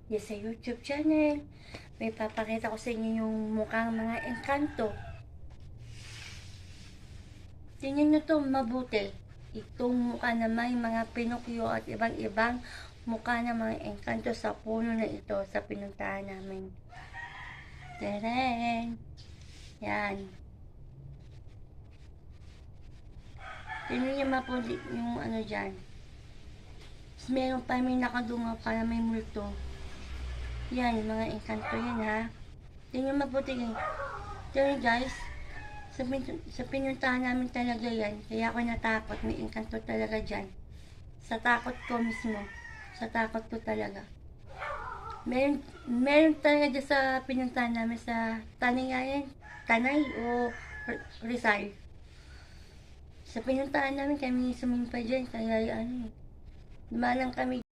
Yes, sa YouTube channel. May papakita ko sa inyo yung mukhang mga engkanto. Tingnan nyo to mabuti. Itong mukha na may mga pinokyo at ibang-ibang mukha ng mga engkanto sa puno na ito sa pinuntahan namin. Teren! Yan. Tingnan nyo mapulit yung ano dyan. Tapos meron pa may nakadunga para may multo. Yan, yung mga engkanto yan ha. Tingnan mabuti yun. Tingnan guys, sa pinuntahan namin talaga yan. Kaya ako natakot, may engkanto talaga dyan. Sa takot ko mismo. Sa takot ko talaga. Meron talaga dyan sa pinuntahan namin sa Tanay o Rizal. Sa pinuntahan namin kami sumimpa dyan, kaya ano dumalang kami